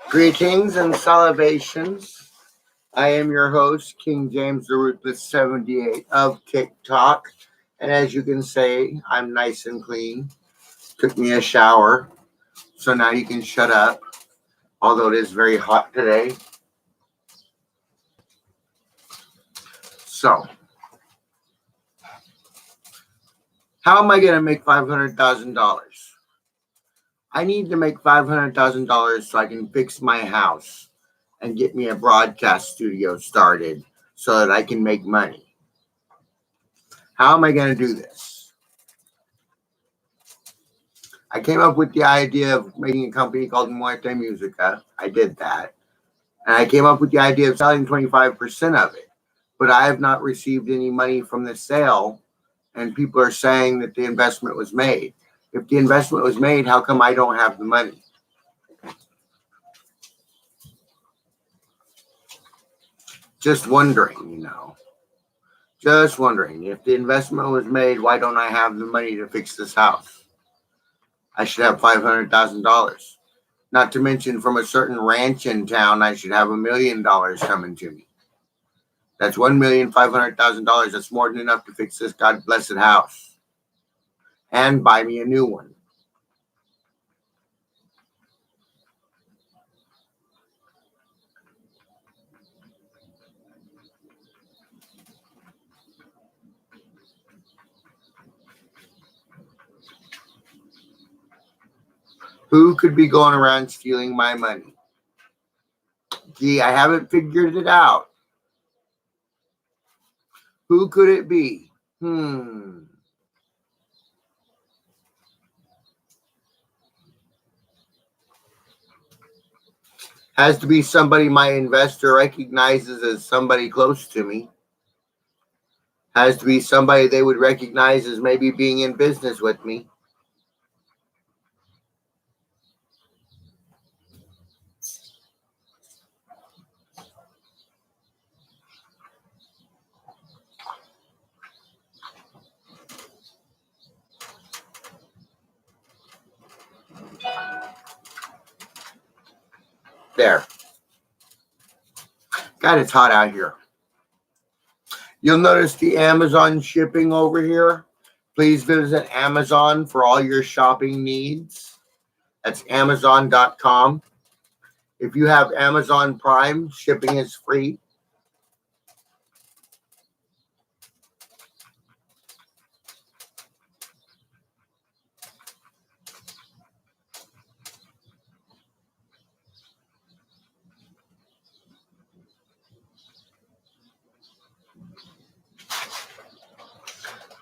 Greetings and salutations. I am your host, King James the Ruthless 78 of TikTok. And as you can say, I'm nice and clean. Took me a shower. So now you can shut up. Although it is very hot today. So, how am I going to make $500,000? I need to make $500,000 so I can fix my house and get me a broadcast studio started so that I can make money. How am I going to do this? I came up with the idea of making a company called Muerte Musica. I did that. And I came up with the idea of selling 25% of it. But I have not received any money from the sale. And people are saying that the investment was made. If the investment was made, how come I don't have the money? Just wondering, Just wondering. If the investment was made, why don't I have the money to fix this house? I should have $500,000. Not to mention from a certain ranch in town, I should have $1 million coming to me. That's $1,500,000. That's more than enough to fix this God blessed house and buy me a new one. Who could be going around stealing my money? Gee, I haven't figured it out. Who could it be? Has to be somebody my investor recognizes as somebody close to me. Has to be somebody they would recognize as maybe being in business with me. There. God, it's hot out here. You'll notice the Amazon shipping over here. Please visit Amazon for all your shopping needs. That's Amazon.com. If you have Amazon Prime, shipping is free.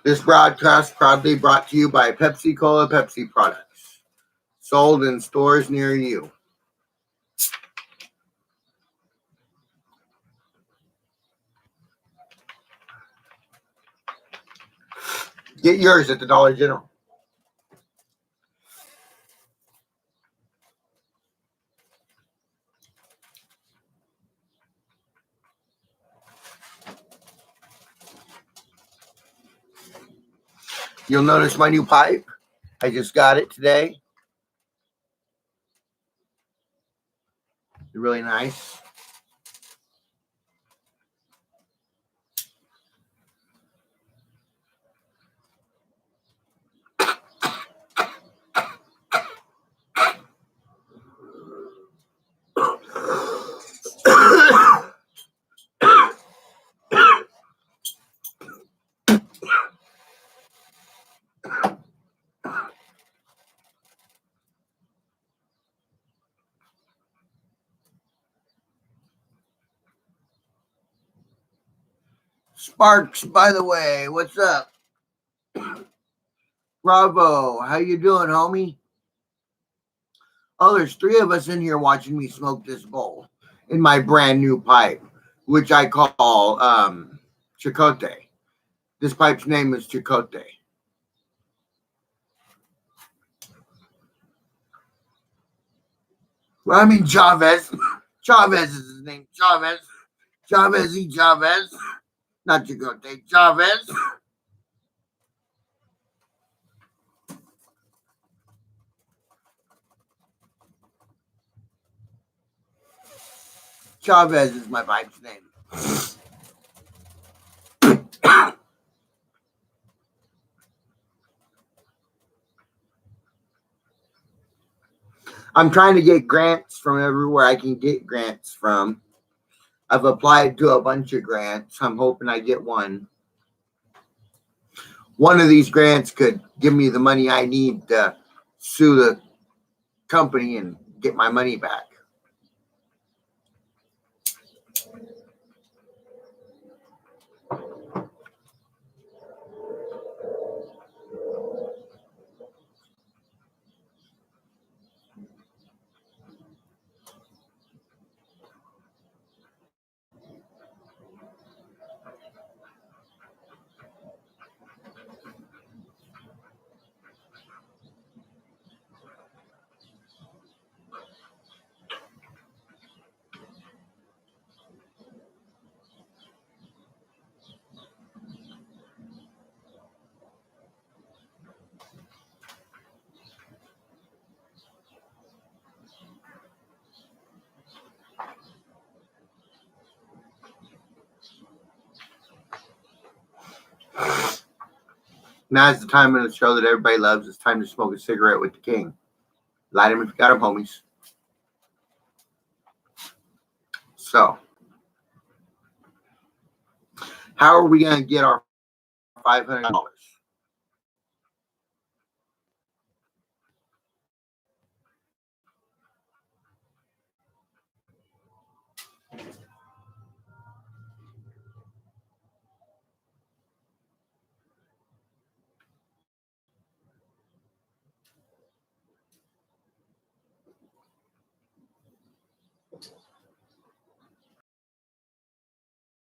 This broadcast proudly brought to you by Pepsi Cola Pepsi products, sold in stores near you. Get yours at the Dollar General. You'll notice my new pipe. I just got it today. It's really nice. Sparks, by the way, what's up? Bravo, how you doing, homie? Oh, there's 3 of us in here watching me smoke this bowl in my brand new pipe, which I call Chicote. This pipe's name is Chicote. Well, I mean Chavez. Chavez is his name. Chavez. Chavez y Chavez. Not Chicote. Chavez. Chavez is my wife's name. I'm trying to get grants from everywhere I can get grants from. I've applied to a bunch of grants. I'm hoping I get one. One of these grants could give me the money I need to sue the company and get my money back. Now's the time in the show that everybody loves. It's time to smoke a cigarette with the king. Light him if you got him, homies. So, how are we going to get our $500?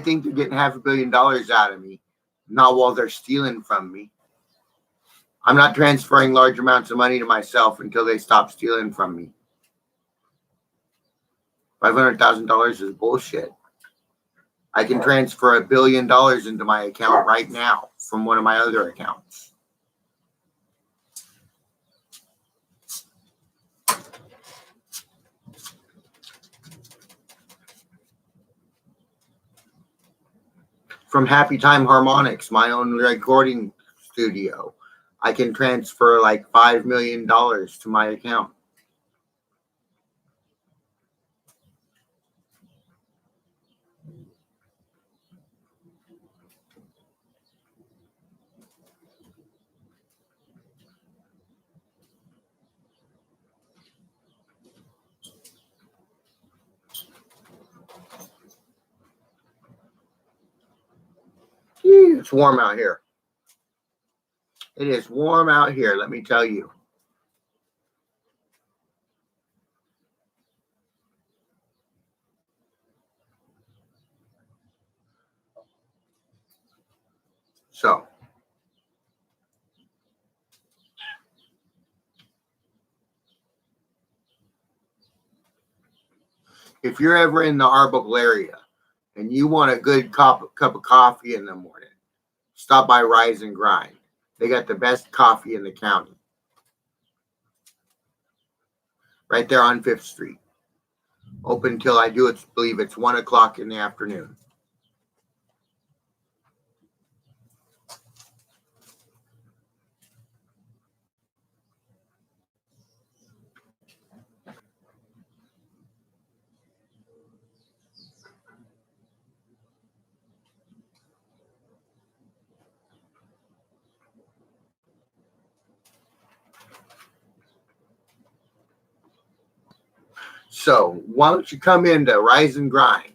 I think they're getting $500 million out of me, not while they're stealing from me. I'm not transferring large amounts of money to myself until they stop stealing from me. $500,000 is bullshit. I can transfer $1 billion into my account right now from one of my other accounts. From Happy Time Harmonics, my own recording studio, I can transfer like $5 million to my account. It's warm out here. It is warm out here, let me tell you. So, if you're ever in the Arbuckle area and you want a good cup of coffee in the morning, stop by Rise and Grind. They got the best coffee in the county. Right there on 5th Street. Open until I believe it's 1 o'clock in the afternoon. So why don't you come in to Rise and Grind?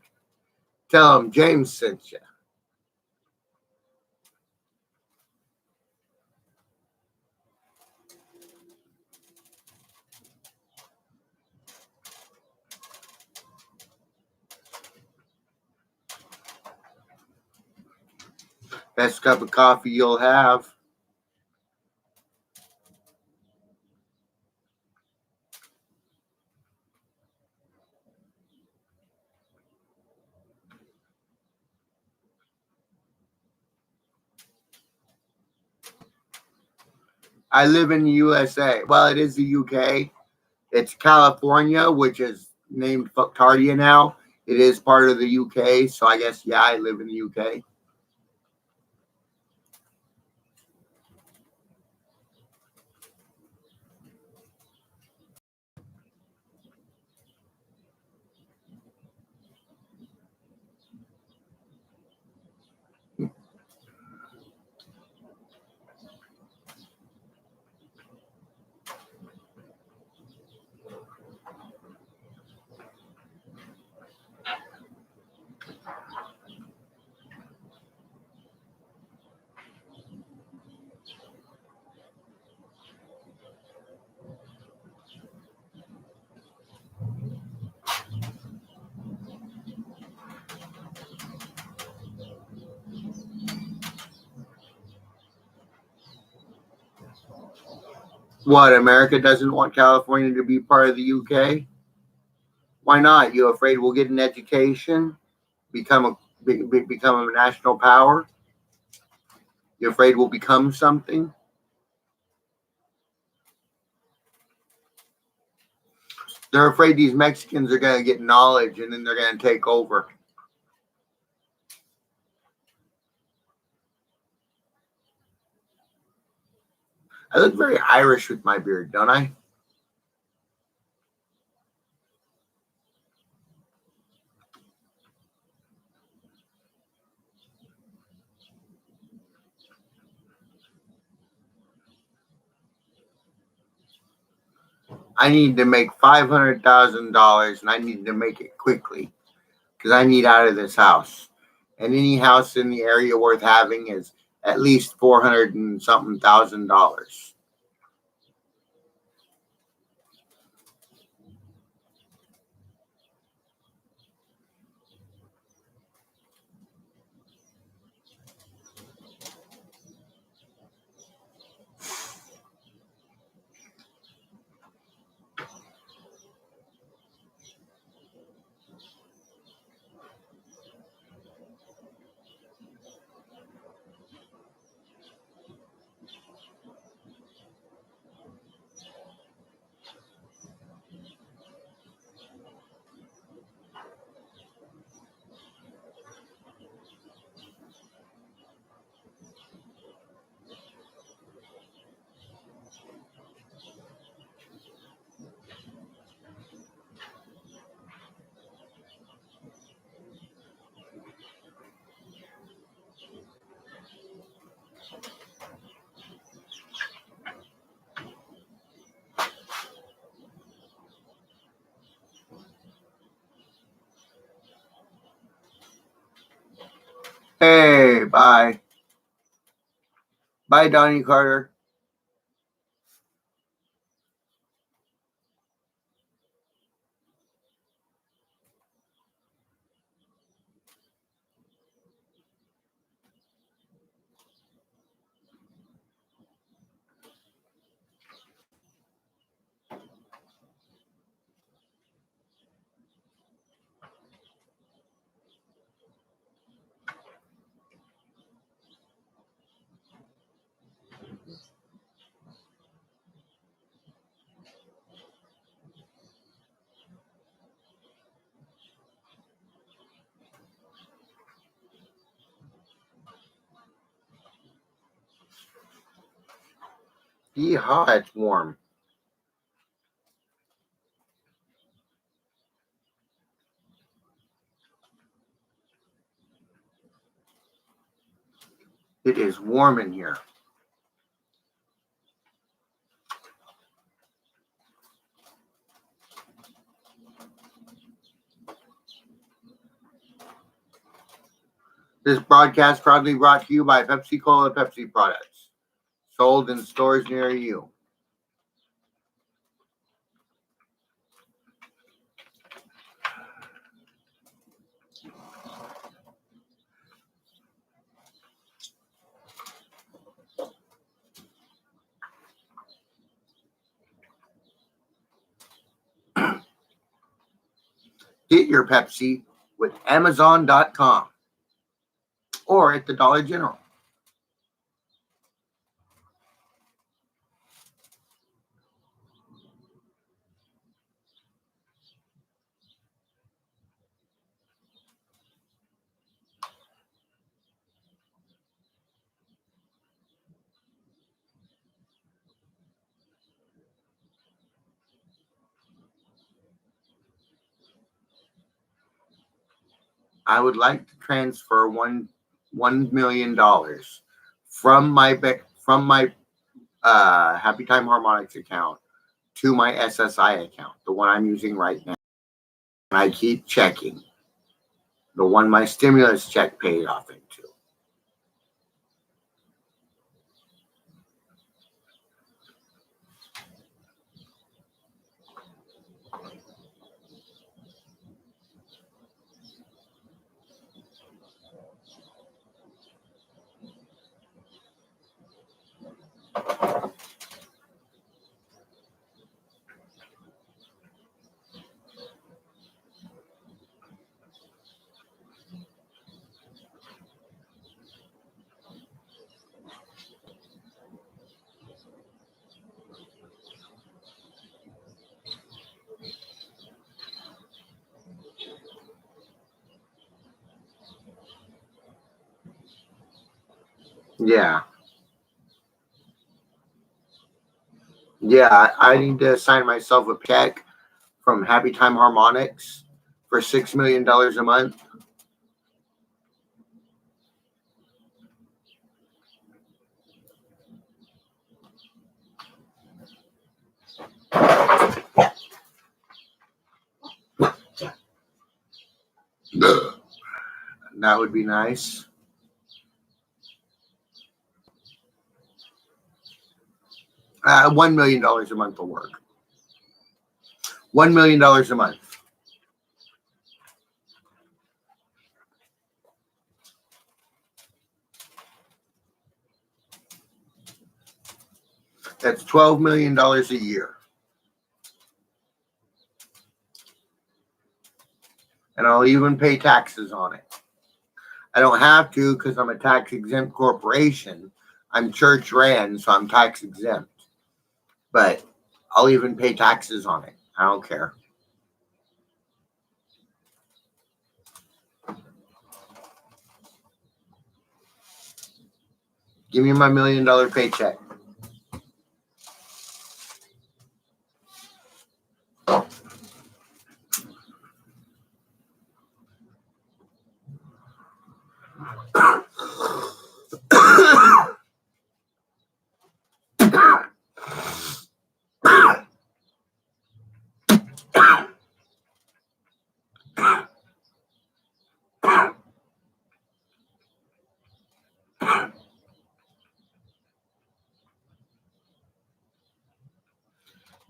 Tell them James sent you. Best cup of coffee you'll have. I live in the USA. Well, it is the UK. It's California, which is named Fucktardia now. It is part of the UK, so I guess, yeah, I live in the UK. What, America doesn't want California to be part of the UK? Why not? You afraid we'll get an education, become a national power? You afraid we'll become something? They're afraid these Mexicans are going to get knowledge and then they're going to take over. I look very Irish with my beard, don't I? I need to make $500,000 and I need to make it quickly because I need out of this house. And any house in the area worth having is at least 400 and something $1,000. Hey, bye. Bye, Donnie Carter. Yeehaw, it's warm. It is warm in here. This broadcast proudly brought to you by Pepsi Cola Pepsi products, sold in stores near you. Get your Pepsi with Amazon.com or at the Dollar General. I would like to transfer $1 million from my Happy Time Harmonics account to my SSI account, the one I'm using right now. And I keep checking the one my stimulus check paid off into. Yeah. Yeah, I need to assign myself a check from Happy Time Harmonics for $6 million a month. That would be nice. $1 million a month will work. $1 million a month. That's $12 million a year. And I'll even pay taxes on it. I don't have to because I'm a tax exempt corporation. I'm church ran, so I'm tax exempt. But I'll even pay taxes on it. I don't care. Give me my $1 million paycheck.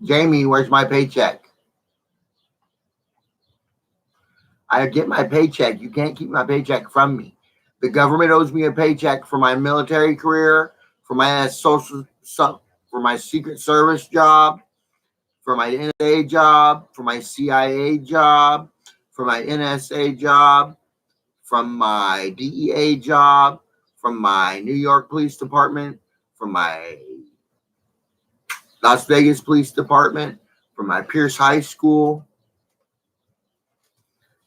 Jamie, where's my paycheck? I get my paycheck. You can't keep my paycheck from me. The government owes me a paycheck for my military career, for my for my Secret Service job, for my NSA job, for my CIA job, for my NSA job, from my DEA job, from my New York Police Department, from my Las Vegas Police Department, from my Pierce High School.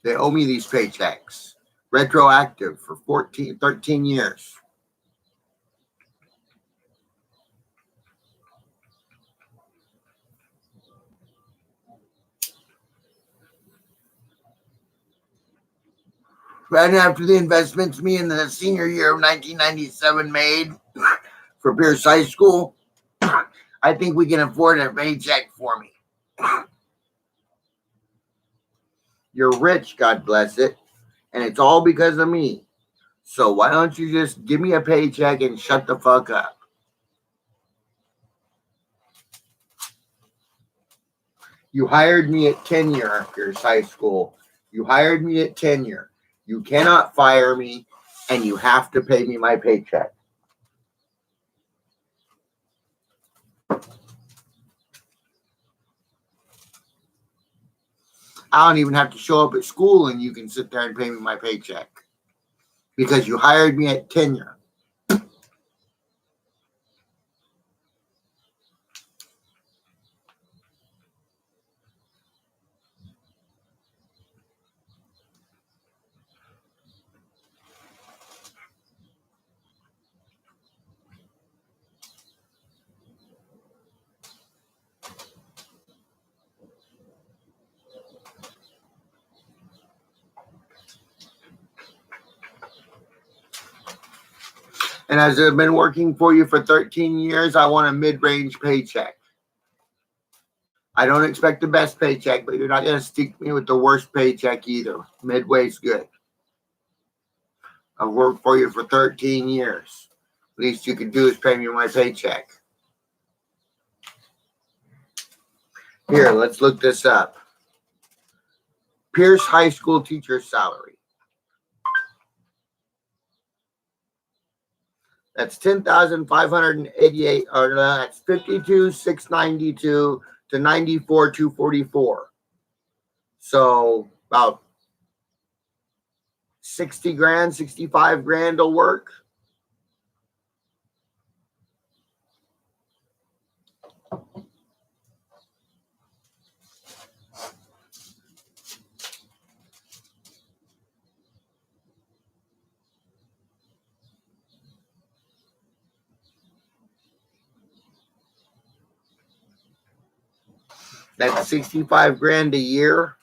They owe me these paychecks, retroactive for 13 years. Right after the investments me in the senior year of 1997 made for Pierce High School, I think we can afford a paycheck for me. You're rich, God bless it, and it's all because of me. So why don't you just give me a paycheck and shut the fuck up? You hired me at tenure, Pierce High School. You hired me at tenure. You cannot fire me, and you have to pay me my paycheck. I don't even have to show up at school, and you can sit there and pay me my paycheck because you hired me at tenure. And as I've been working for you for 13 years, I want a mid-range paycheck. I don't expect the best paycheck, but you're not going to stick me with the worst paycheck either. Midway's good. I've worked for you for 13 years. Least you can do is pay me my paycheck. Here, let's look this up. Pierce High School teacher's salary. That's $10,588, or that's $52,692 to $94,244. So about 60 grand, 65 grand will work. That's 65 grand a year.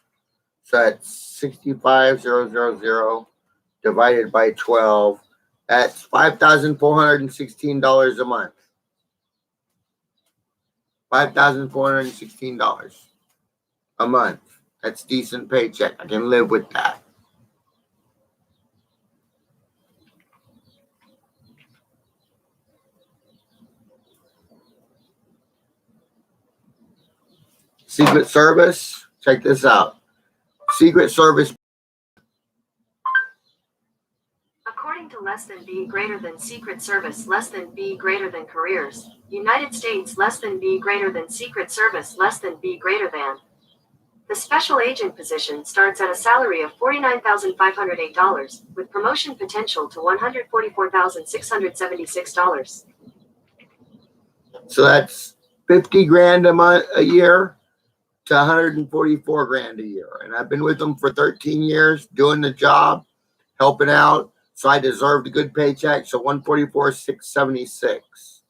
So that's 65,000 divided by 12. That's $5,416 a month. $5,416 a month. That's decent paycheck. I can live with that. Secret Service, check this out. Secret Service. According to less than B greater than Secret Service less than B greater than careers, United States less than B greater than Secret Service less than B greater than. The special agent position starts at a salary of $49,508, with promotion potential to $144,676. So that's 50 grand a year to 144 grand a year. And I've been with them for 13 years, doing the job, helping out. So I deserved a good paycheck. So 144,676.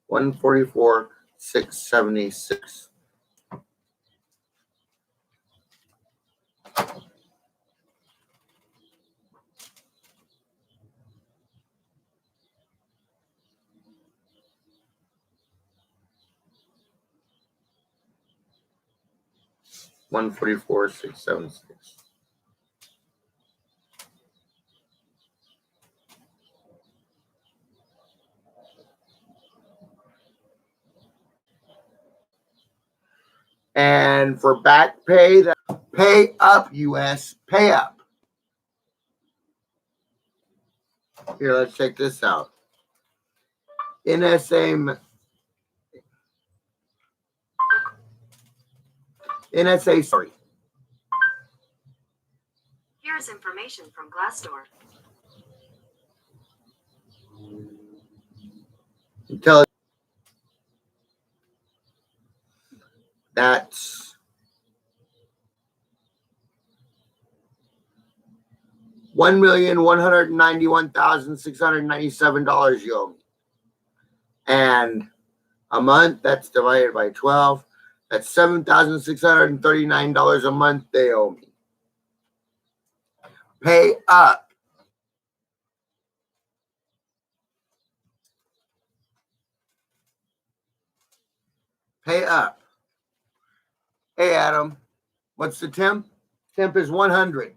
144,676. $144,676. And for back pay, that pay up, US, pay up. Here, let's check this out. NSA, sorry. Here's information from Glassdoor. That's $1,191,697 you owe me. And a month, that's divided by 12. That's $7,639 a month they owe me. Pay up. Pay up. Hey, Adam, what's the temp? Temp is 100.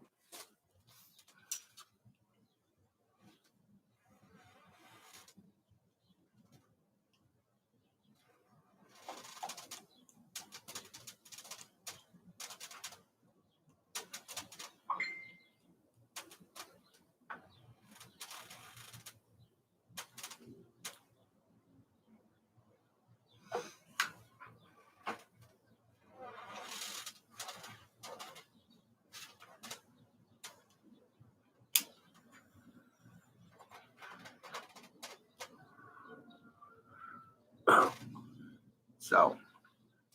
So,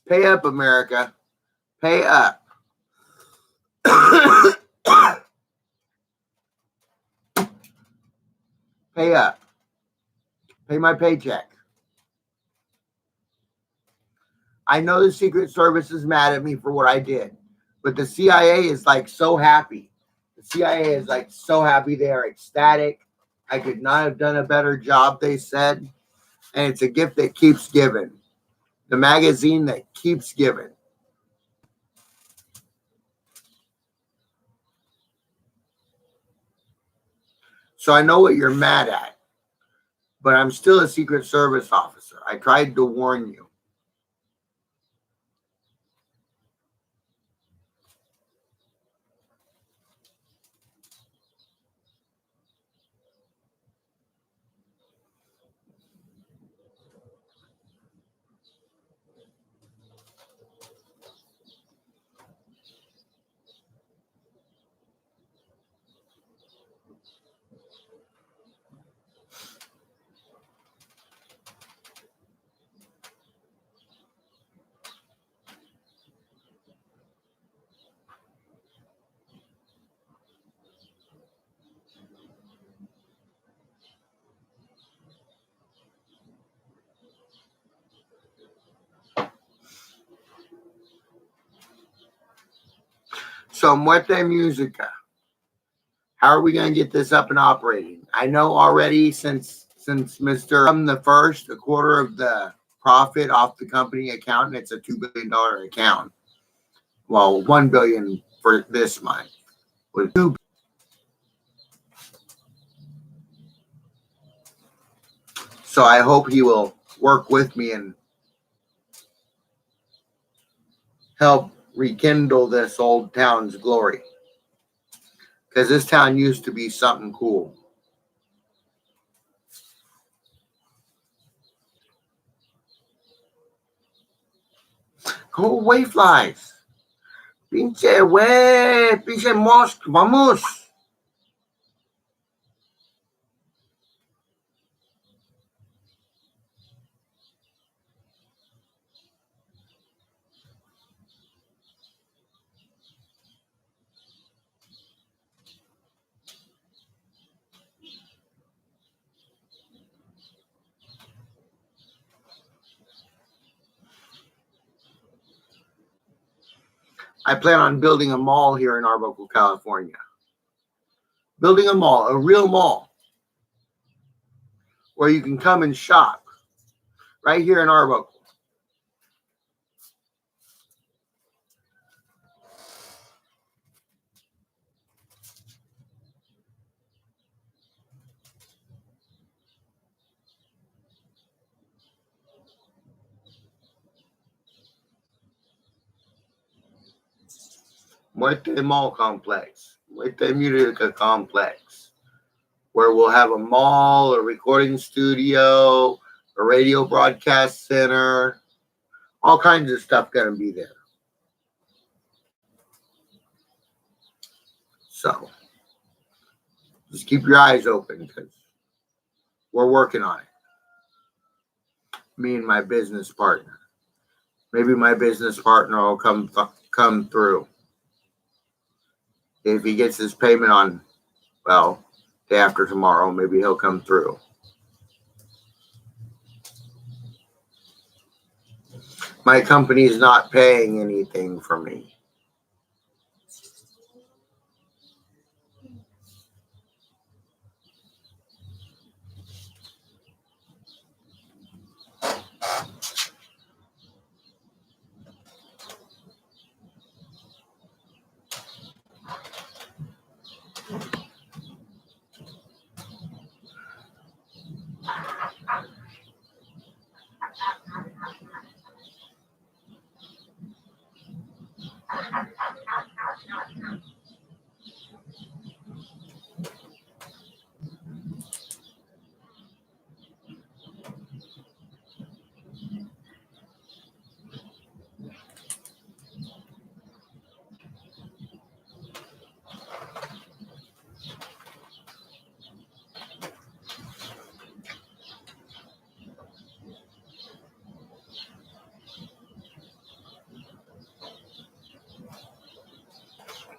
pay up, America. Pay up. Pay up. Pay my paycheck. I know the Secret Service is mad at me for what I did, but the CIA is like so happy. The CIA is like so happy. They are ecstatic. I could not have done a better job, they said. And it's a gift that keeps giving. The magazine that keeps giving. So I know what you're mad at, but I'm still a Secret Service officer. I tried to warn you. So Muerte Musica. How are we going to get this up and operating? I know already since Mr. I'm the first, a quarter of the profit off the company account, and it's a $2 billion account. Well, $1 billion for this month. With two. So I hope he will work with me and help rekindle this old town's glory. Because this town used to be something cool. Go away, flies. Pinche güey, pinche mosque, vamos. I plan on building a mall here in Arbuckle, California. Building a mall, a real mall, where you can come and shop right here in Arbuckle. Muerte Mall Complex, Muerte Musica Complex, where we'll have a mall, a recording studio, a radio broadcast center, all kinds of stuff going to be there. So just keep your eyes open because we're working on it. Me and my business partner. Maybe my business partner will come through. If he gets his payment on, well, day after tomorrow, maybe he'll come through. My company is not paying anything for me.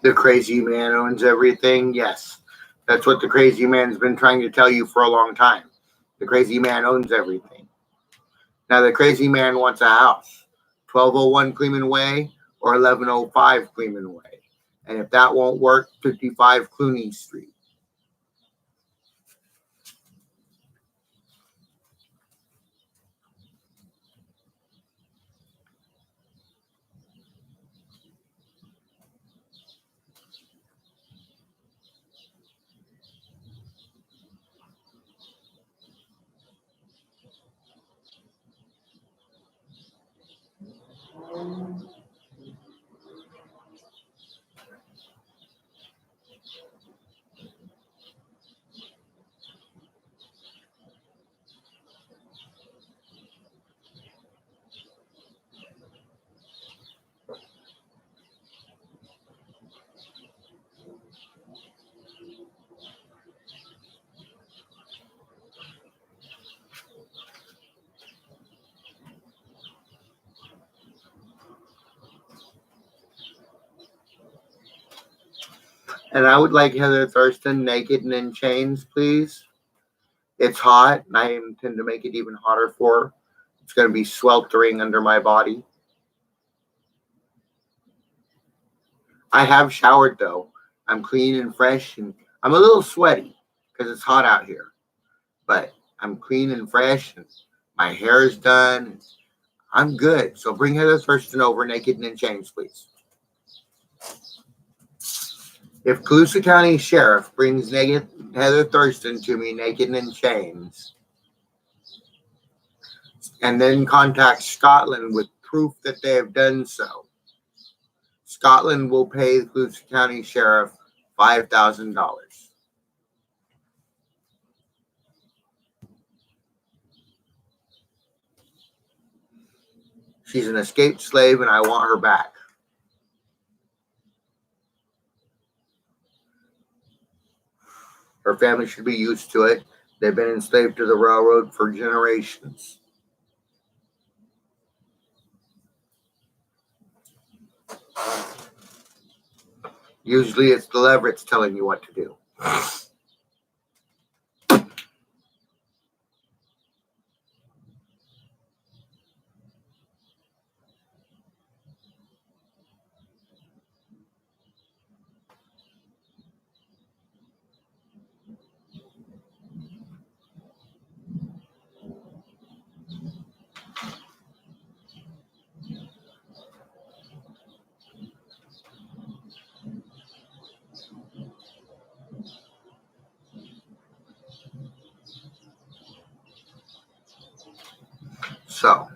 The crazy man owns everything. Yes, that's what the crazy man's been trying to tell you for a long time. The crazy man owns everything. Now, the crazy man wants a house, 1201 Cleveland Way or 1105 Cleveland Way. And if that won't work, 55 Clooney Street. And I would like Heather Thurston naked and in chains, please. It's hot, and I intend to make it even hotter for her. It's going to be sweltering under my body. I have showered, though. I'm clean and fresh, and I'm a little sweaty because it's hot out here. But I'm clean and fresh, and my hair is done. I'm good. So bring Heather Thurston over naked and in chains, please. If Colusa County Sheriff brings Heather Thurston to me naked and in chains, and then contacts Scotland with proof that they have done so, Scotland will pay the Colusa County Sheriff $5,000. She's an escaped slave, and I want her back. Her family should be used to it. They've been enslaved to the railroad for generations. Usually it's the leverett's telling you what to do. So,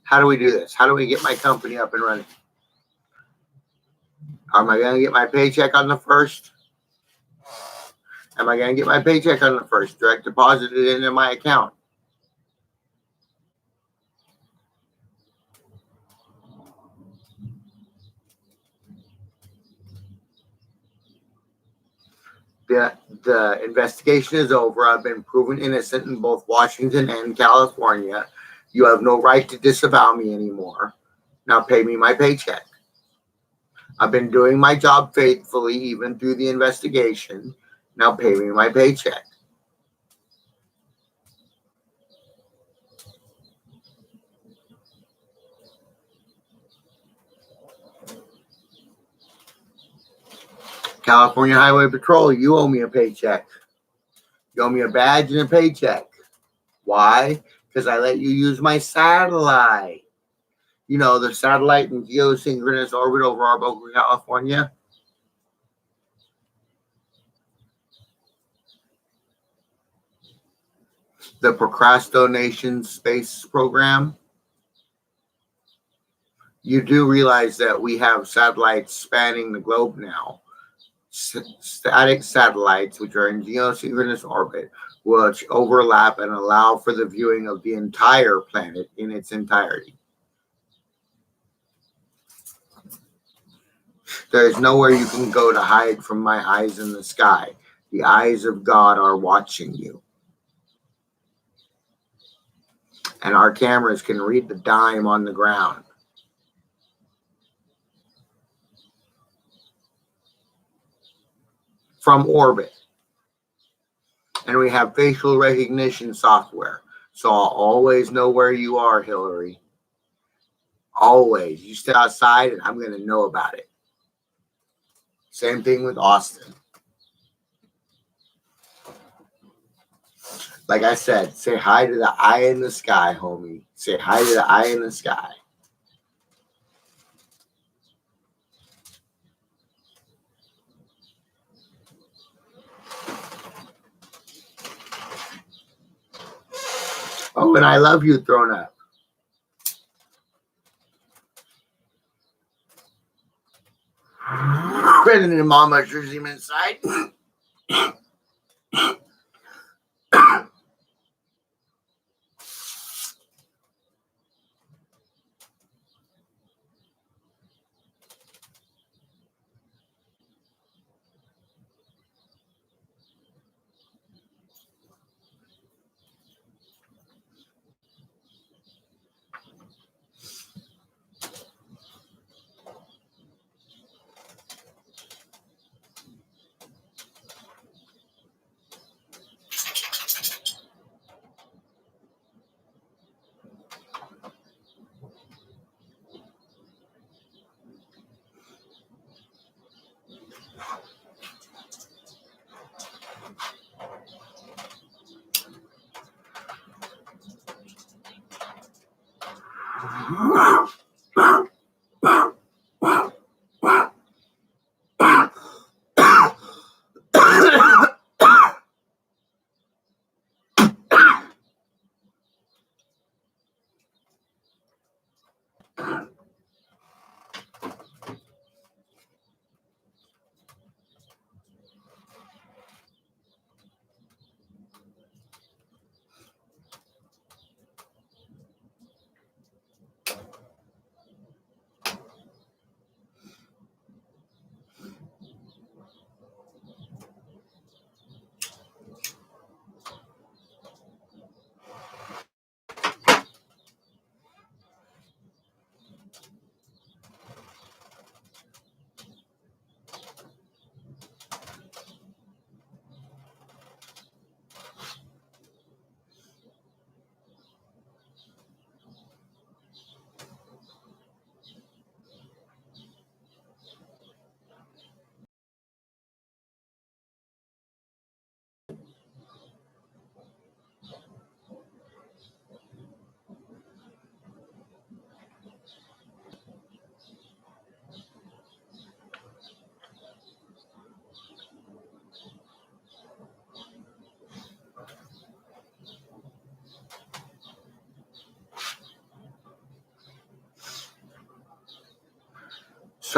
how do we do this? How do we get my company up and running? Am I going to get my paycheck on the 1st? Am I going to get my paycheck on the 1st? Direct deposit it into my account. The investigation is over. I've been proven innocent in both Washington and California. You have no right to disavow me anymore. Now pay me my paycheck. I've been doing my job faithfully even through the investigation. Now pay me my paycheck. California Highway Patrol, you owe me a paycheck. You owe me a badge and a paycheck. Why? Because I let you use my satellite. You know, the satellite in geosynchronous orbit over Arboga, California. The Procrastination Space Program. You do realize that we have satellites spanning the globe now. Static satellites, which are in geosynchronous orbit, which overlap and allow for the viewing of the entire planet in its entirety. There is nowhere you can go to hide from my eyes in the sky. The eyes of God are watching you. And our cameras can read the dime on the ground. From orbit. And we have facial recognition software. So I'll always know where you are, Hillary. Always. You stay outside and I'm going to know about it. Same thing with Austin. Like I said, say hi to the eye in the sky, homie. Say hi to the eye in the sky. Oh, and I love you thrown up. President and Mama ushers him inside.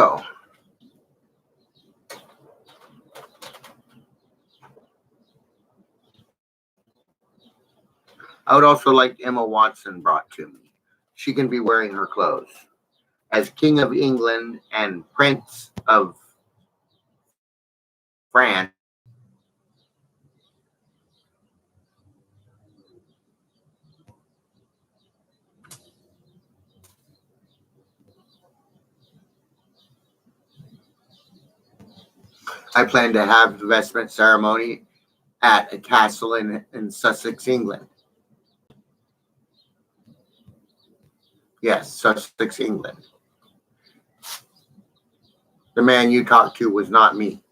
So, I would also like Emma Watson brought to me. She can be wearing her clothes. As King of England and Prince of France, I plan to have the vestment ceremony at a castle in Sussex, England. Yes, Sussex, England. The man you talked to was not me.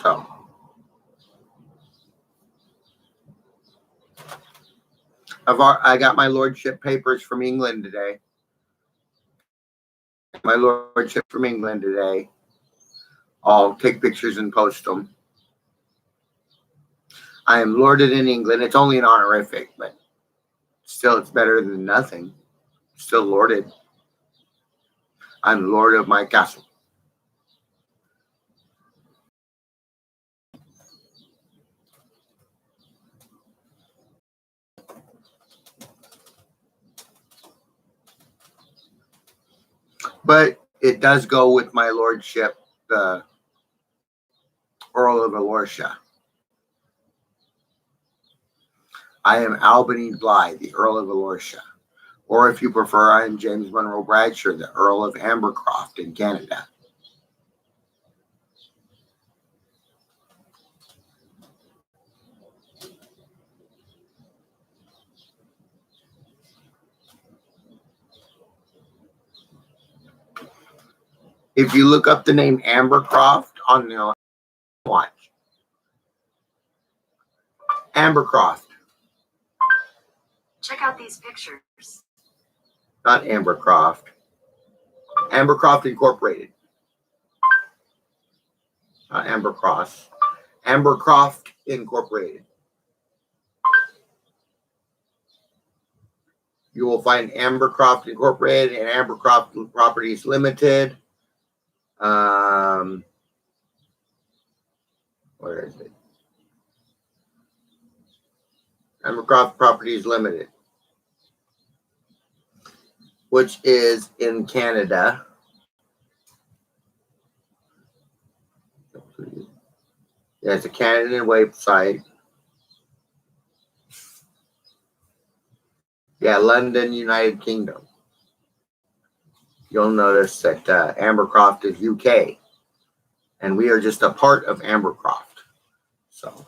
So, I got my lordship papers from England today. My lordship from England today. I'll take pictures and post them. I am lorded in England. It's only an honorific, but still it's better than nothing. Still lorded. I'm lord of my castle. But it does go with my lordship, the Earl of Alorcia. I am Albany Bly, the Earl of Alorcia. Or if you prefer, I am James Monroe Bradsher, the Earl of Ambercroft in Canada. If you look up the name Ambercroft on the watch, Ambercroft, Check out these pictures. not Ambercroft. Ambercroft Incorporated. Not Ambercroft. Ambercroft Incorporated. You will find Ambercroft Incorporated and Ambercroft Properties Limited. Where is it? Ambercroft Properties Limited, which is in Canada. Yeah, it's a Canadian website. Yeah, London, United Kingdom. You'll notice that Ambercroft is UK, and we are just a part of Ambercroft. So,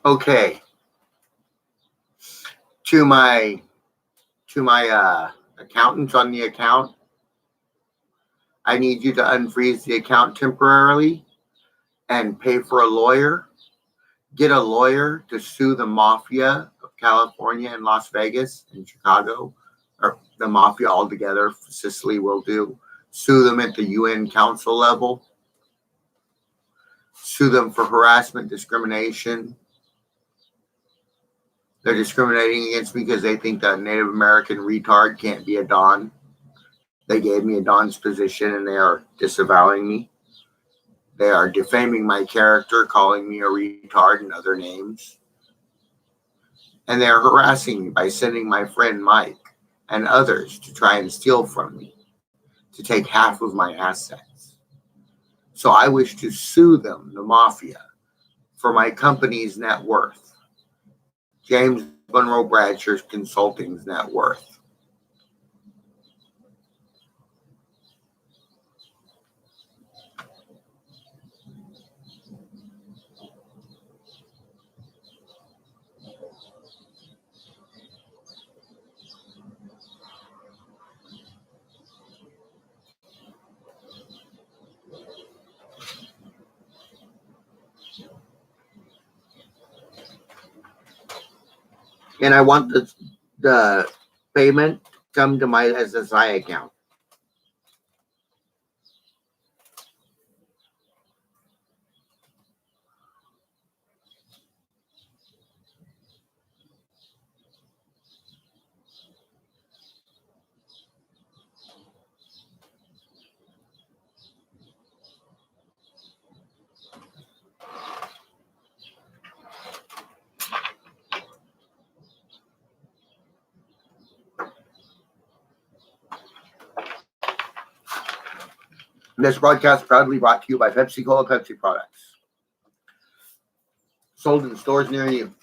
okay. To my accountants on the account, I need you to unfreeze the account temporarily and pay for a lawyer, get a lawyer to sue the mafia of California and Las Vegas and Chicago, or the mafia altogether, Sicily will do, sue them at the UN Council level, sue them for harassment, discrimination. They're discriminating against me because they think that Native American retard can't be a Don. They gave me a Don's position and they are disavowing me. They are defaming my character, calling me a retard and other names. And they are harassing me by sending my friend Mike and others to try and steal from me, to take half of my assets. So I wish to sue them, the mafia, for my company's net worth, James Monroe Bradsher's Consulting's net worth. And I want the payment to come to my SSI account. This broadcast is proudly brought to you by Pepsi Cola Pepsi products. Sold in stores near you.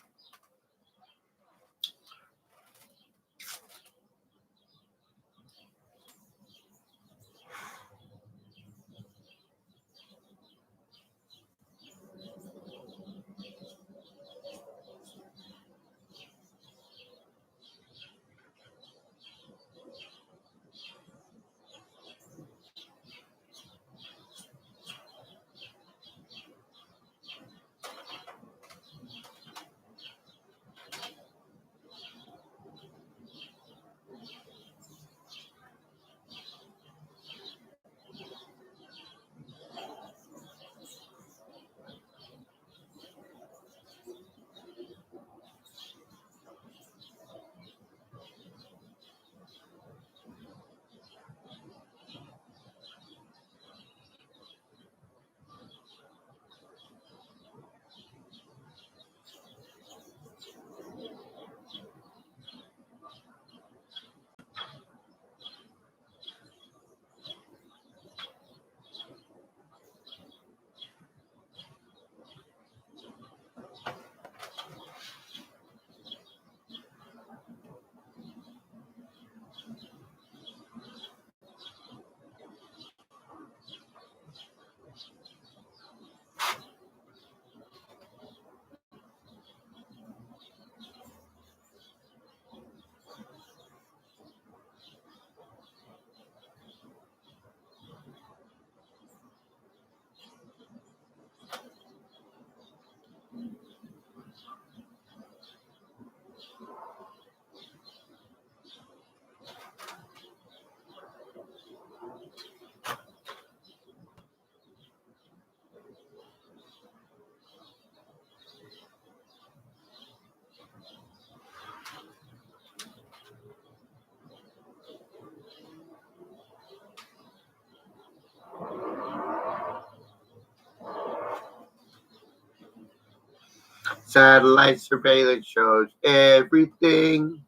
Satellite surveillance shows everything.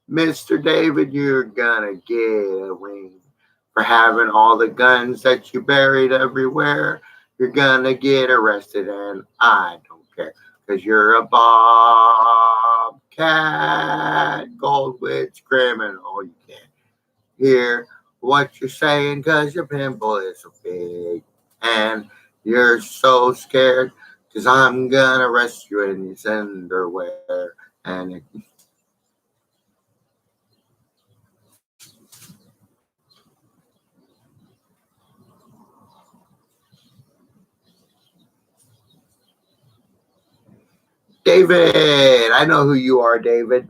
Mr. David, you're gonna get a wing for having all the guns that you buried everywhere. You're gonna get arrested, and I don't care, because you're a bobcat, gold witch criminal. You can't hear what you're saying because your pimple is so big, and you're so scared because I'm gonna arrest you in your underwear. And David, I know who you are, David.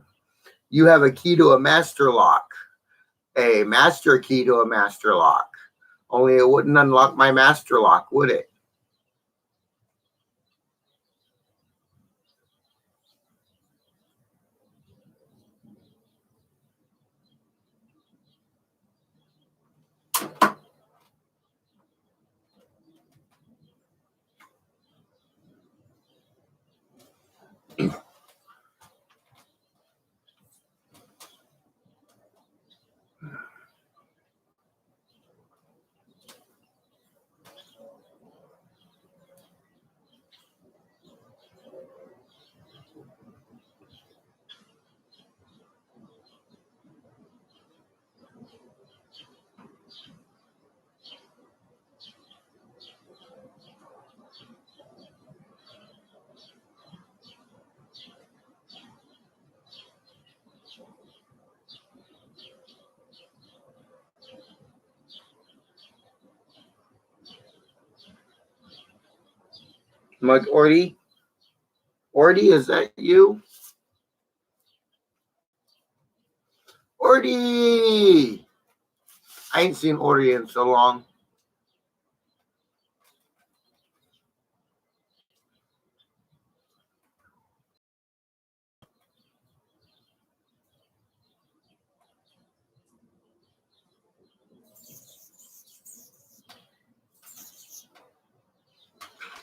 You have a key to a master lock, a master key to a master lock. Only it wouldn't unlock my master lock, would it? Mike Ordy? Ordy, is that you? Ordy! I ain't seen Ordy in so long.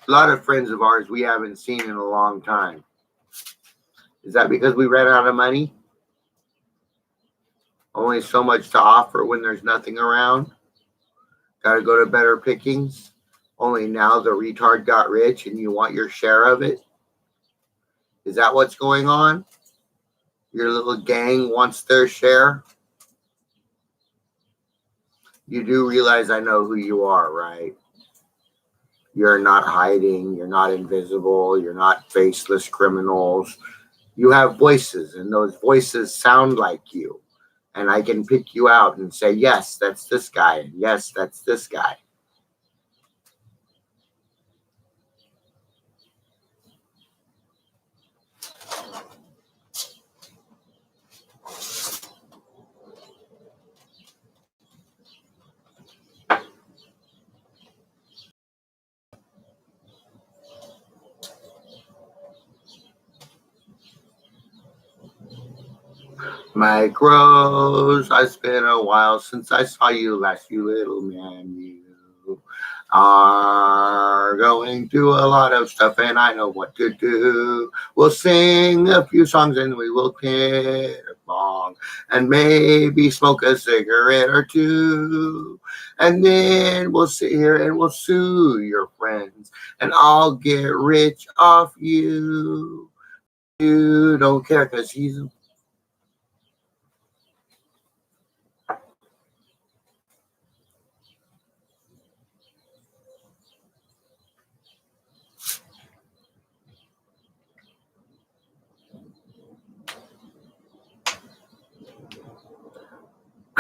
A lot of friends of ours we haven't seen in a long time. Is that because we ran out of money? Only so much to offer when there's nothing around? Gotta go to better pickings? Only now the retard got rich and you want your share of it? Is that what's going on? Your little gang wants their share? You do realize I know who you are, right? You're not hiding. You're not invisible. You're not faceless criminals. You have voices, and those voices sound like you. And I can pick you out and say, yes, that's this guy. And yes, that's this guy. Mike Rose, it's been a while since I saw you last, you little man. You are going through a lot of stuff, and I know what to do. We'll sing a few songs, and we will hit a bong, and maybe smoke a cigarette or two. And then we'll sit here and we'll sue your friends, and I'll get rich off you. You don't care because he's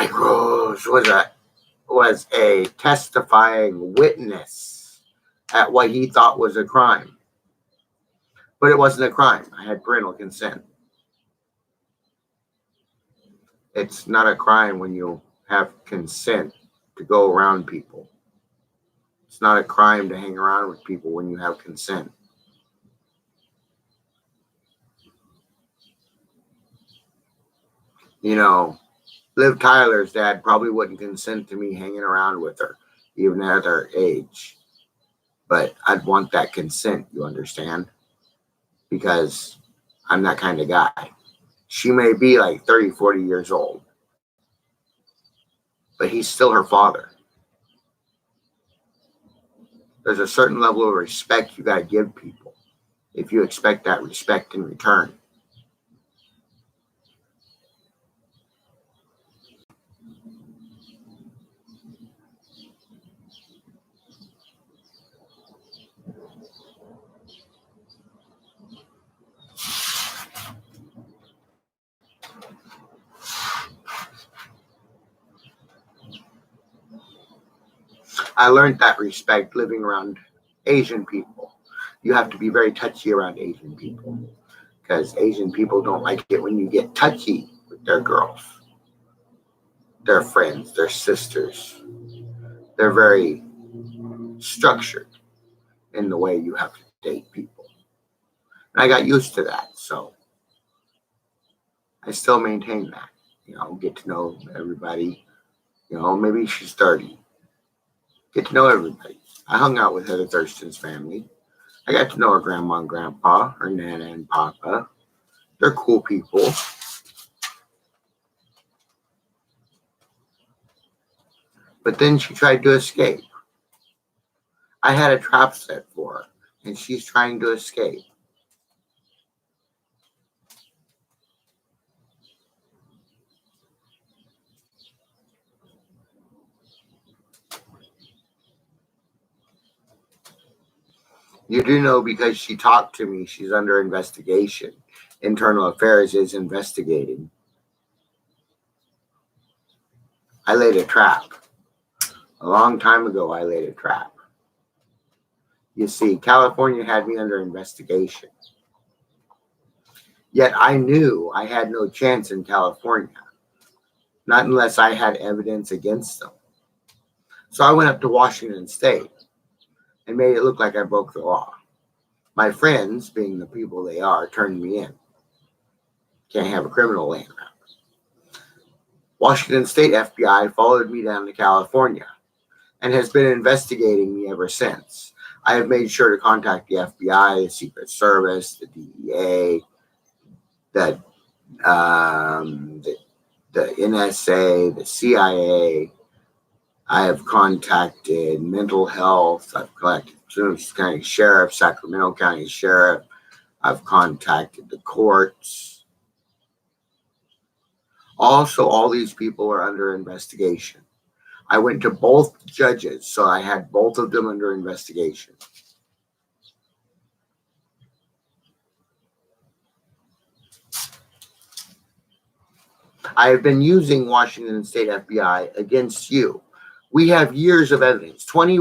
Mike Rose was a testifying witness at what he thought was a crime. But it wasn't a crime. I had parental consent. It's not a crime when you have consent to go around people. It's not a crime to hang around with people when you have consent. You know, Liv Tyler's dad probably wouldn't consent to me hanging around with her, even at her age. But I'd want that consent, you understand? Because I'm that kind of guy. She may be like 30, 40 years old, but he's still her father. There's a certain level of respect you got to give people if you expect that respect in return. I learned that respect living around Asian people. You have to be very touchy around Asian people. because Asian people don't like it when you get touchy with their girls, their friends, their sisters. They're very structured in the way you have to date people. And I got used to that, so I still maintain that. Get to know everybody. Maybe she's 30. Get to know everybody. I hung out with Heather Thurston's family. I got to know her grandma and grandpa, her nana and papa. They're cool people. But then she tried to escape. I had a trap set for her, and she's trying to escape. You do know because she talked to me, she's under investigation. Internal Affairs is investigating. I laid a trap. A long time ago, I laid a trap. You see, California had me under investigation. Yet I knew I had no chance in California, not unless I had evidence against them. So I went up to Washington State and made it look like I broke the law. My friends, being the people they are, turned me in. Can't have a criminal laying around. Washington State FBI followed me down to California and has been investigating me ever since. I have made sure to contact the FBI, the Secret Service, the DEA, the NSA, the CIA. I have contacted mental health. I've contacted Tunis County Sheriff, Sacramento County Sheriff. I've contacted the courts. Also, all these people are under investigation. I went to both judges, so I had both of them under investigation. I have been using Washington State FBI against you. We have years of evidence, 20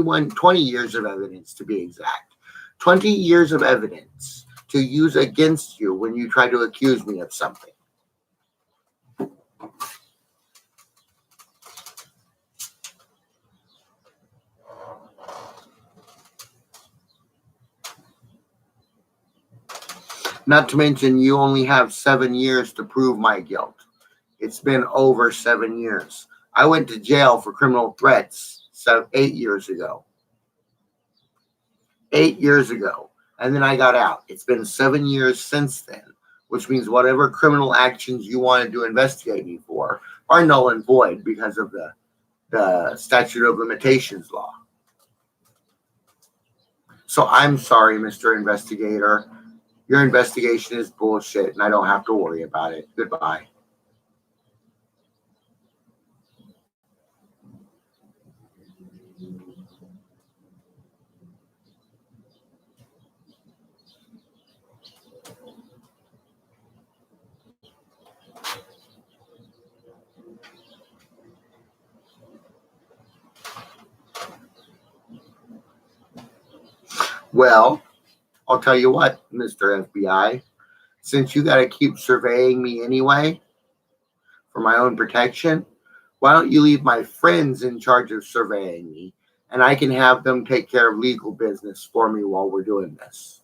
years of evidence to be exact. 20 years of evidence to use against you when you try to accuse me of something. Not to mention, you only have 7 years to prove my guilt. It's been over 7 years. I went to jail for criminal threats 8 years ago. 8 years ago. And then I got out. It's been 7 years since then, which means whatever criminal actions you wanted to investigate me for are null and void because of the statute of limitations law. So I'm sorry, Mr. Investigator. Your investigation is bullshit, and I don't have to worry about it. Goodbye. Well, I'll tell you what, Mr. FBI. Since you got to keep surveying me anyway, for my own protection, why don't you leave my friends in charge of surveying me, and I can have them take care of legal business for me while we're doing this.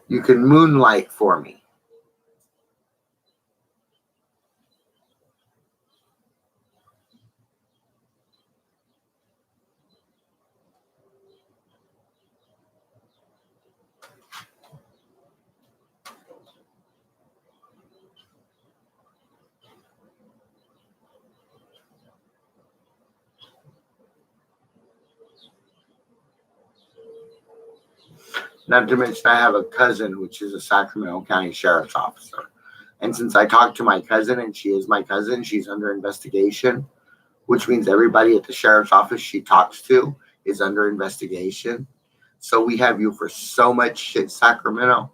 You can moonlight for me. Not to mention, I have a cousin, which is a Sacramento County Sheriff's officer. And since I talked to my cousin and she is my cousin, she's under investigation, which means everybody at the sheriff's office she talks to is under investigation. So we have you for so much shit, Sacramento.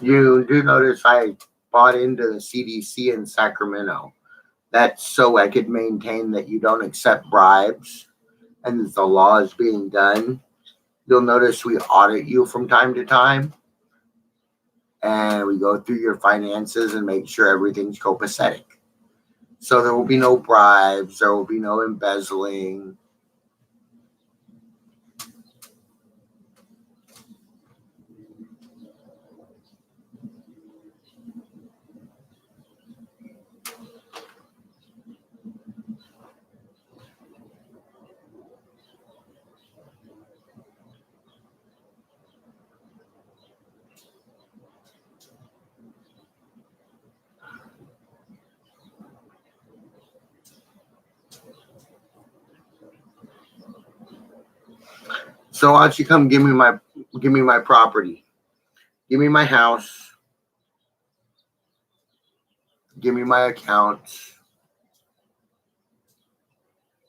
You do notice I bought into the CDC in Sacramento. That's so I could maintain that you don't accept bribes and that the law is being done. You'll notice we audit you from time to time and we go through your finances and make sure everything's copacetic. So there will be no bribes, there will be no embezzling. So why don't you come give me my property? Give me my house. Give me my accounts.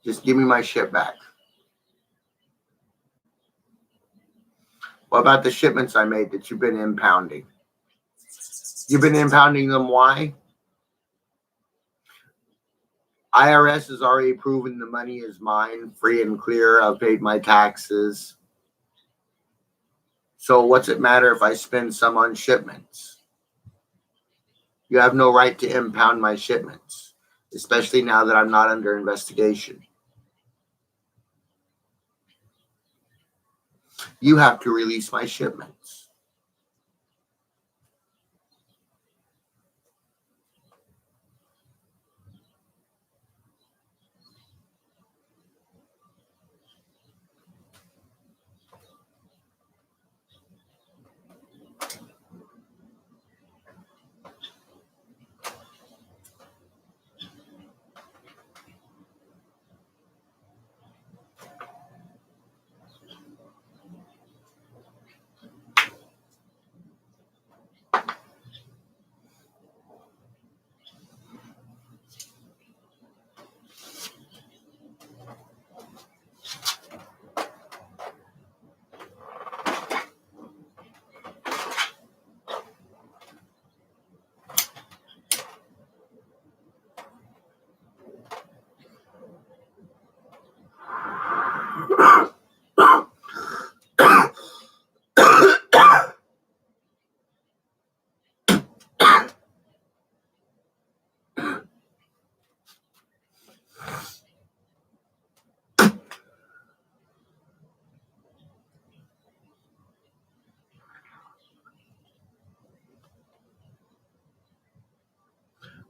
Just give me my shit back. What about the shipments I made that you've been impounding? You've been impounding them. Why? IRS has already proven the money is mine, free and clear. I've paid my taxes. So what's it matter if I spend some on shipments? You have no right to impound my shipments, especially now that I'm not under investigation. You have to release my shipments.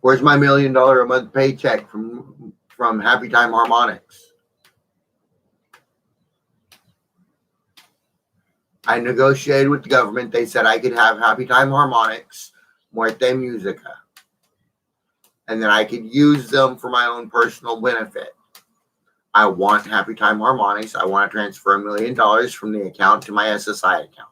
Where's my $1 million a month paycheck from Happy Time Harmonics? I negotiated with the government. They said I could have Happy Time Harmonics, Muerte Musica, and then I could use them for my own personal benefit. I want Happy Time Harmonics. I want to transfer $1 million from the account to my SSI account.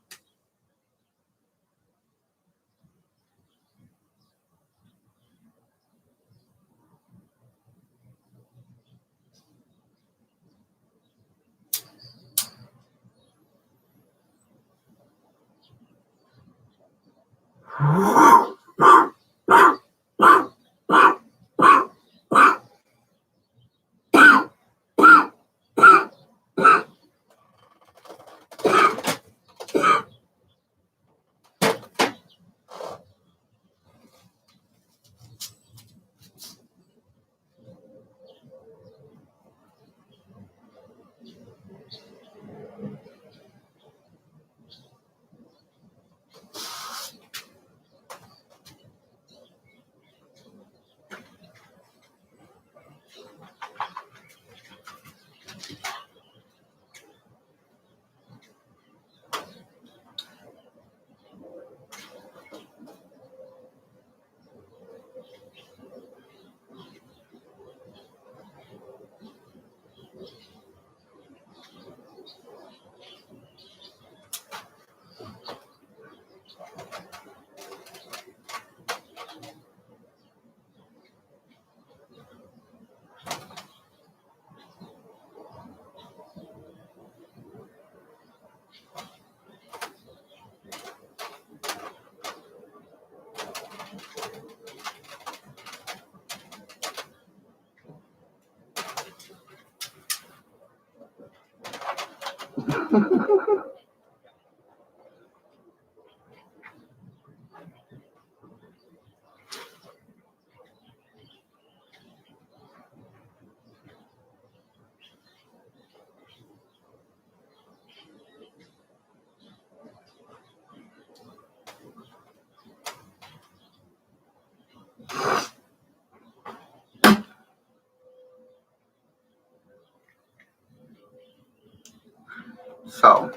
So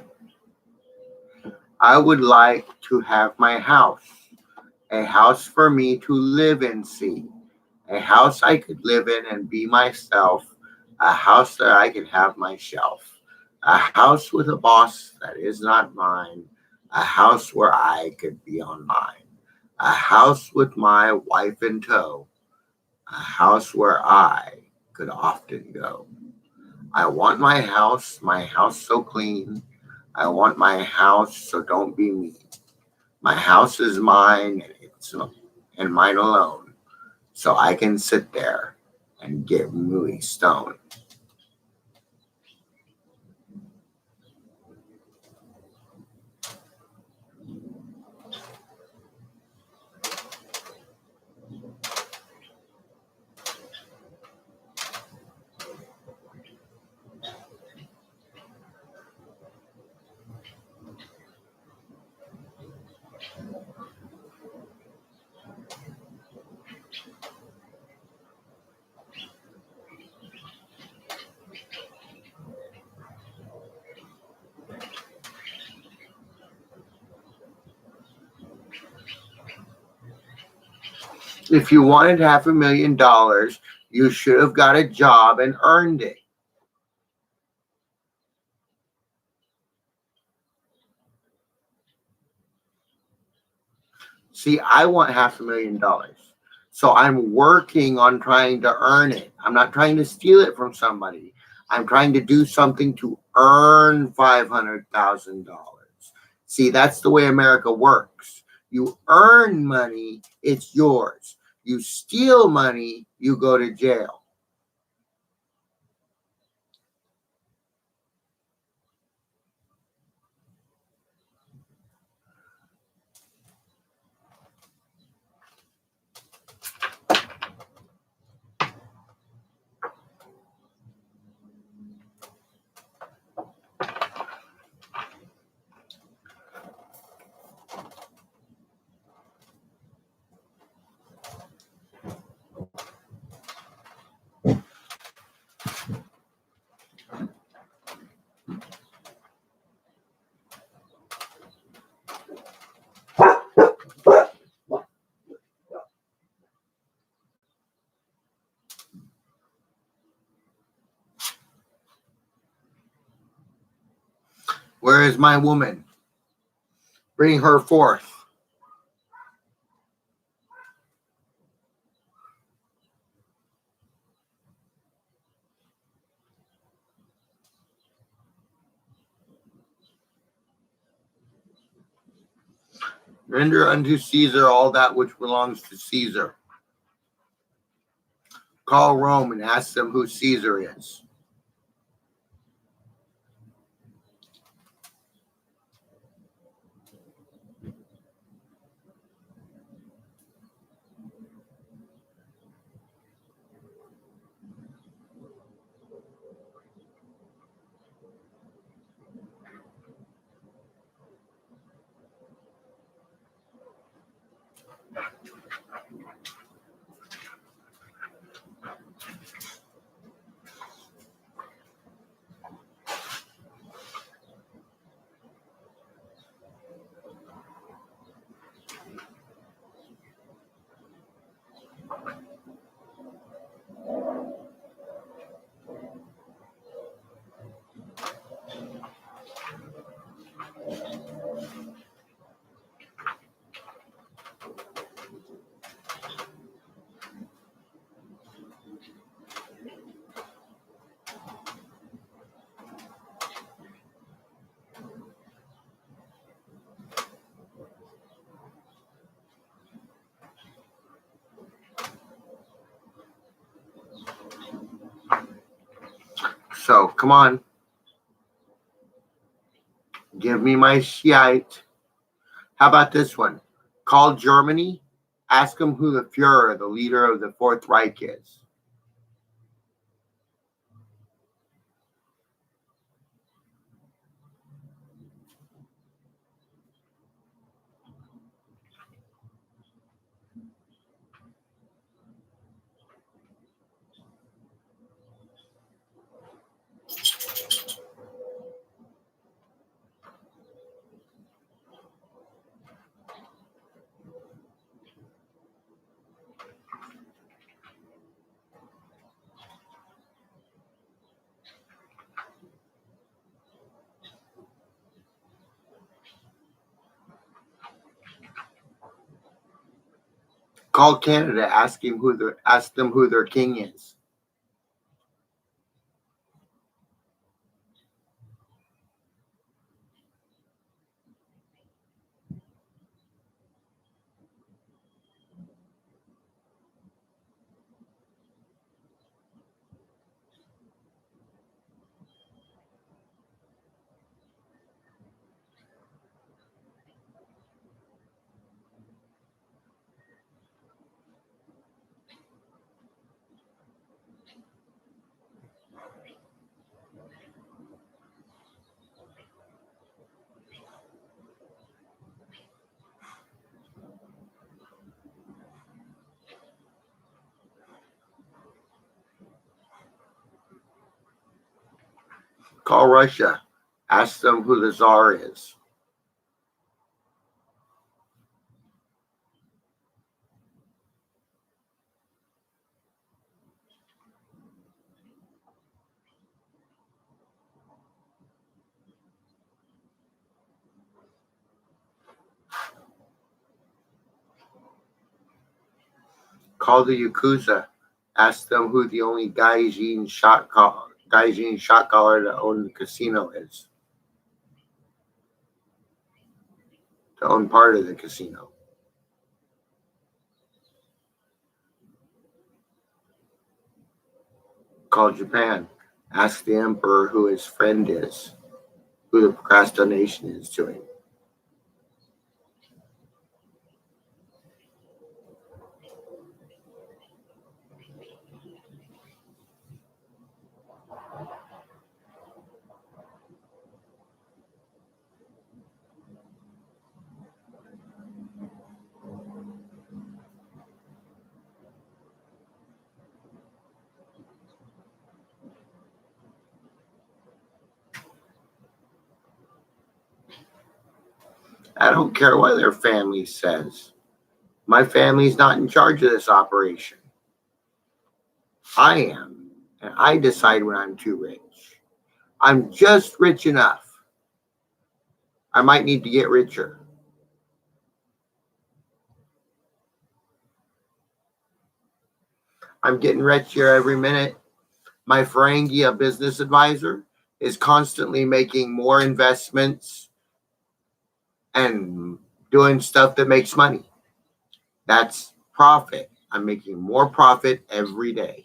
I would like to have my house, a house for me to live in, see, a house I could live in and be myself, a house that I could have my shelf, a house with a boss that is not mine, a house where I could be on mine, a house with my wife in tow, a house where I could often go. I want my house so clean. I want my house, so don't be mean. My house is mine and mine alone, so I can sit there and get really stoned. If you wanted $500,000, you should have got a job and earned it. See, I want $500,000. So I'm working on trying to earn it. I'm not trying to steal it from somebody. I'm trying to do something to earn $500,000. See, that's the way America works. You earn money, it's yours. You steal money, you go to jail. Where is my woman? Bring her forth. Render unto Caesar all that which belongs to Caesar. Call Rome and ask them who Caesar is. So come on. Give me my shite. How about this one? Call Germany. Ask them who the Fuhrer, the leader of the Fourth Reich, is. Call Canada, ask them who their king is. Call Russia, ask them who the Tsar is. Call the Yakuza, ask them who the only Gaijin shot caller to own the casino is. To own part of the casino. Call Japan, ask the emperor who his friend is, who the procrastination is to him. I don't care what their family says. My family's not in charge of this operation. I am, and I decide when I'm too rich. I'm just rich enough. I might need to get richer. I'm getting richer every minute. My Ferengi, a business advisor, is constantly making more investments and doing stuff that makes money. That's profit. I'm making more profit every day.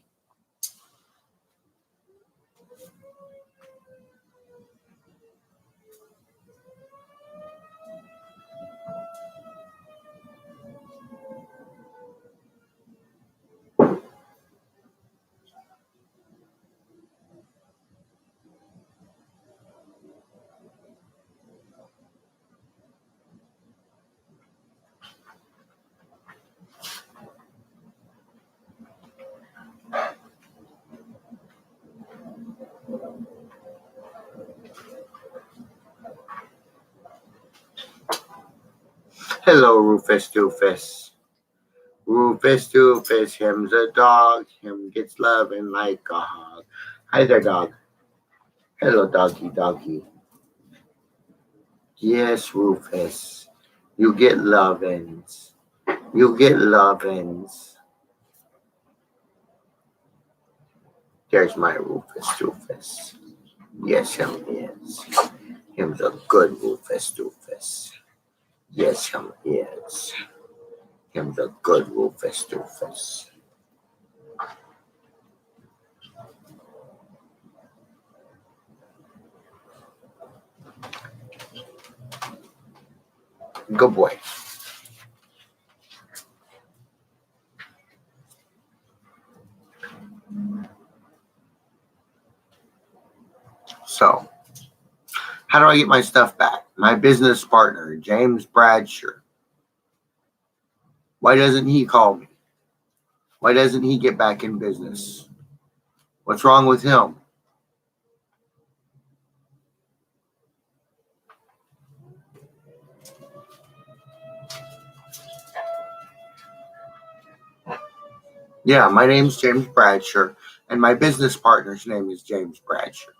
Hello, Rufus Doofus. Rufus Doofus, him's a dog. Him gets loving like a hog. Hi there, dog. Hello, doggy. Yes, Rufus. You get lovins. You get lovins. There's my Rufus Doofus. Yes, him is. Him's a good Rufus Doofus. Yes, him is. Him's a good Rufus Doofus. Good boy. So, how do I get my stuff back? My business partner, James Bradsher. Why doesn't he call me? Why doesn't he get back in business? What's wrong with him? Yeah, my name's James Bradsher, and my business partner's name is James Bradsher.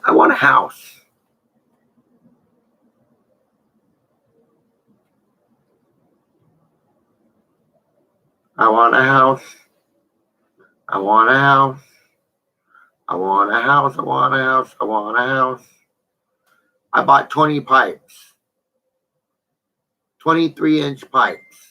I want a house. I want a house. I want a house. I want a house. I want a house. I want a house. I bought 20 pipes. 23-inch pipes.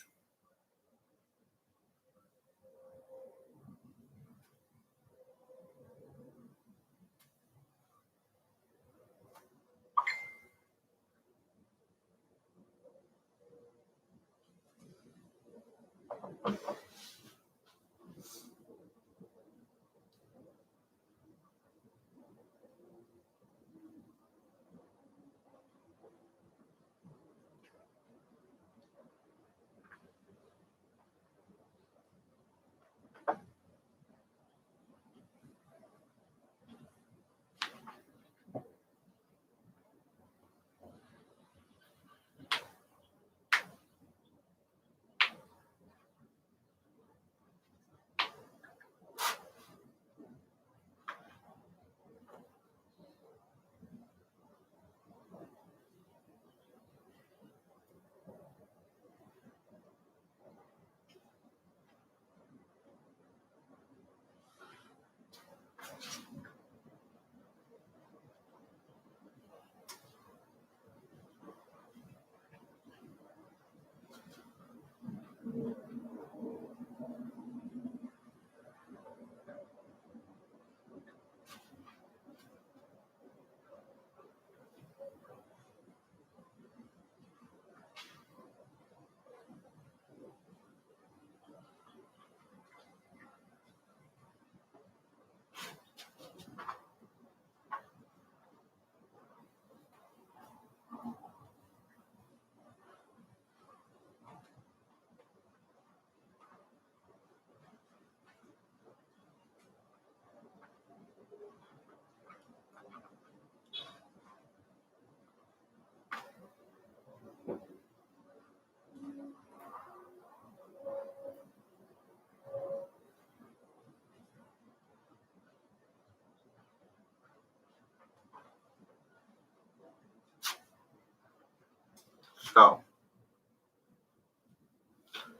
So,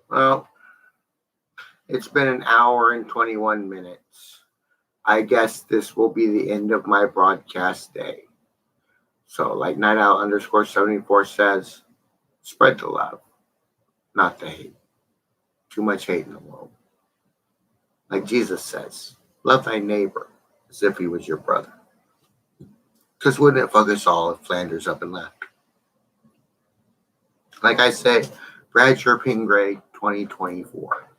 well, it's been an hour and 21 minutes. I guess this will be the end of my broadcast day. So, like Night Owl underscore 74 says, spread the love, not the hate. Too much hate in the world. Like Jesus says, love thy neighbor as if he was your brother. Because wouldn't it fuck us all if Flanders up and left? Like I say, Bradsher Pingray 2024.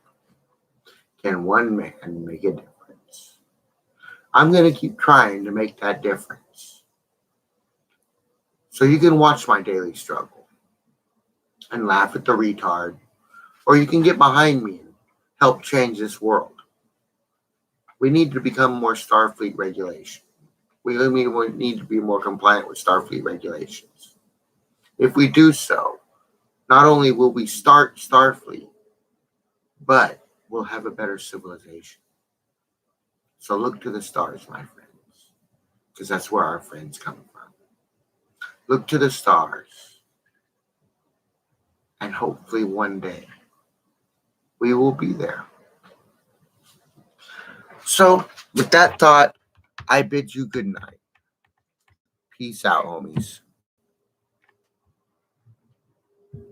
Can one man make a difference? I'm going to keep trying to make that difference. So you can watch my daily struggle and laugh at the retard Or you can get behind me and help change this world. We need to become more Starfleet regulation. We need to be more compliant with Starfleet regulations. If we do so, not only will we start Starfleet, but we'll have a better civilization. So look to the stars, my friends, because that's where our friends come from. Look to the stars, and hopefully one day we will be there. So, with that thought, I bid you good night. Peace out, homies.